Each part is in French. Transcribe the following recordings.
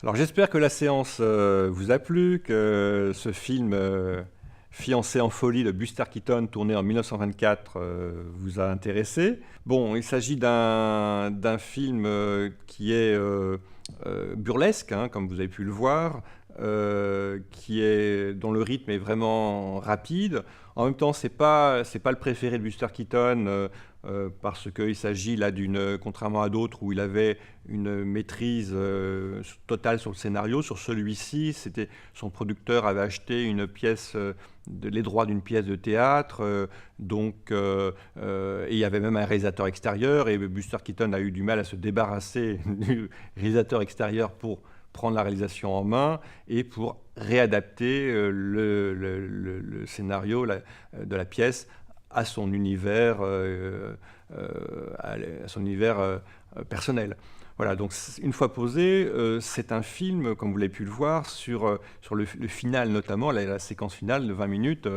Alors j'espère que la séance vous a plu, que ce film Fiancé en folie de Buster Keaton, tourné en 1924, vous a intéressé. Bon, il s'agit d'un film qui est burlesque, hein, comme vous avez pu le voir, dont le rythme est vraiment rapide. En même temps, c'est pas le préféré de Buster Keaton, parce qu'il s'agit là contrairement à d'autres où il avait une maîtrise totale sur le scénario. Sur celui-ci, son producteur avait acheté les droits d'une pièce de théâtre, et il y avait même un réalisateur extérieur, et Buster Keaton a eu du mal à se débarrasser du réalisateur extérieur pour prendre la réalisation en main et pour réadapter le scénario de la pièce à son univers, personnel. Voilà, donc une fois posé, c'est un film, comme vous l'avez pu le voir, sur le final notamment, la séquence finale de 20 minutes,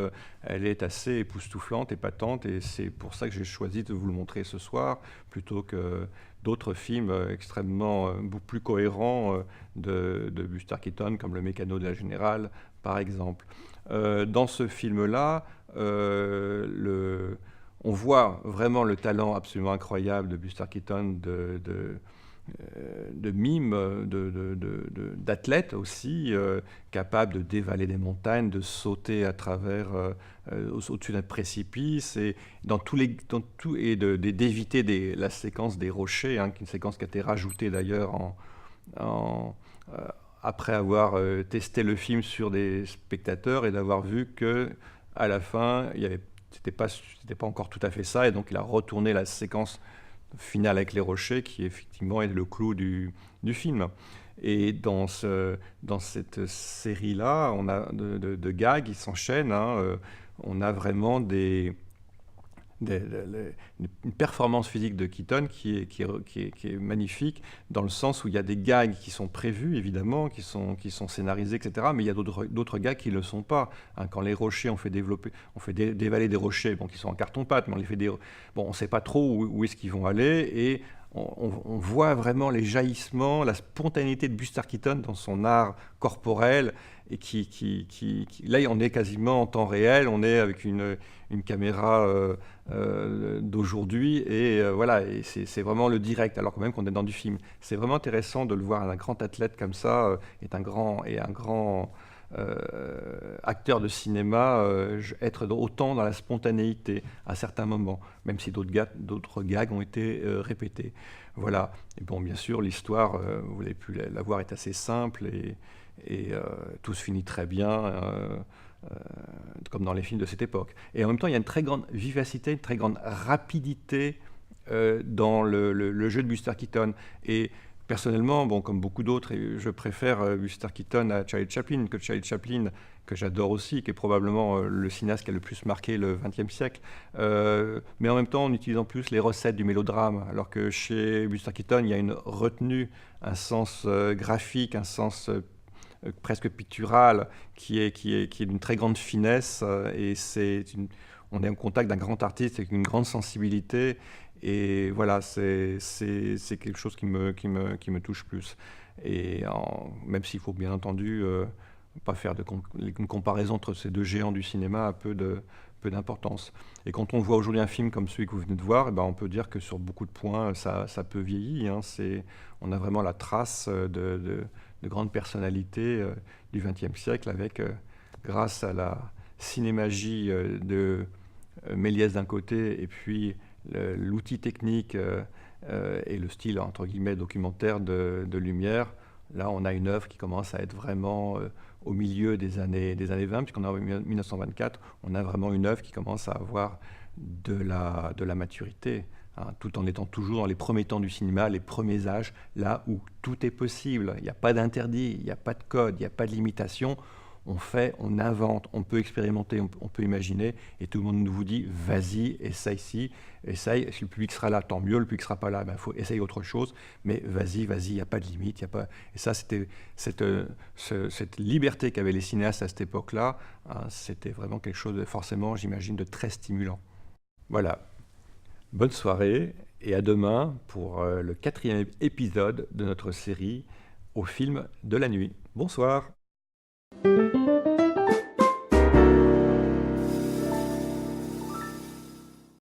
elle est assez époustouflante, épatante, et c'est pour ça que j'ai choisi de vous le montrer ce soir, plutôt que d'autres films extrêmement beaucoup plus cohérents de Buster Keaton, comme Le Mécano de la Générale, par exemple. Dans ce film-là, on voit vraiment le talent absolument incroyable de Buster Keaton, de mime, d'athlète aussi, capable de dévaler des montagnes, de sauter à travers, au-dessus d'un précipice, et d'éviter la séquence des rochers, hein, qui est une séquence qui a été rajoutée d'ailleurs après avoir testé le film sur des spectateurs et d'avoir vu que à la fin, c'était pas encore tout à fait ça, et donc il a retourné la séquence finale avec les rochers, qui effectivement est le clou du film. Et dans cette série-là, on a de gags qui s'enchaînent, hein, on a vraiment une performance physique de Keaton qui est magnifique, dans le sens où il y a des gags qui sont prévus, évidemment, qui sont scénarisés, etc., mais il y a d'autres gags qui ne le sont pas. Hein, quand les rochers, on fait dévaler des rochers, bon, qui sont en carton-pâte, mais on ne sait pas trop où est-ce qu'ils vont aller, et on voit vraiment les jaillissements, la spontanéité de Buster Keaton dans son art corporel, et là, on est quasiment en temps réel, on est avec une caméra d'aujourd'hui, et voilà, et c'est vraiment le direct, alors quand même qu'on est dans du film. C'est vraiment intéressant de le voir, un grand athlète comme ça, un grand acteur de cinéma, être autant dans la spontanéité à certains moments, même si d'autres gags ont été répétés. Voilà. Et bon, bien sûr, l'histoire, vous avez pu la voir, est assez simple, et tout se finit très bien, comme dans les films de cette époque. Et en même temps, il y a une très grande vivacité, une très grande rapidité dans le jeu de Buster Keaton. Et personnellement, bon, comme beaucoup d'autres, je préfère Buster Keaton à Charlie Chaplin, que j'adore aussi, qui est probablement le cinéaste qui a le plus marqué le XXe siècle, mais en même temps en utilisant plus les recettes du mélodrame, alors que chez Buster Keaton, il y a une retenue, un sens graphique, un sens presque pictural, qui est d'une très grande finesse, et on est en contact d'un grand artiste avec une grande sensibilité, et voilà, c'est quelque chose qui me touche plus. Et même s'il faut bien entendu pas faire une comparaison entre ces deux géants du cinéma, a peu d'importance. Et quand on voit aujourd'hui un film comme celui que vous venez de voir, eh ben on peut dire que sur beaucoup de points, ça peut vieillir, hein. On a vraiment la trace de grandes personnalités du XXe siècle, avec, grâce à la cinémagie de Méliès d'un côté, et puis l'outil technique et le style, entre guillemets, documentaire de Lumière. Là, on a une œuvre qui commence à être vraiment au milieu des années 20, puisqu'on est en 1924, on a vraiment une œuvre qui commence à avoir de la maturité, hein, tout en étant toujours dans les premiers temps du cinéma, les premiers âges, là où tout est possible. Il n'y a pas d'interdit, il n'y a pas de code, il n'y a pas de limitation. On fait, on invente, on peut expérimenter, on peut imaginer, et tout le monde nous vous dit, vas-y, essaye, si le public sera là, tant mieux, le public ne sera pas là, il faut essayer autre chose, mais vas-y, il n'y a pas de limite, y a pas... Et ça, c'était cette liberté qu'avaient les cinéastes à cette époque-là, hein, c'était vraiment quelque chose de, forcément, j'imagine, de très stimulant. Voilà. Bonne soirée et à demain pour le 4e épisode de notre série Au film de la nuit. Bonsoir.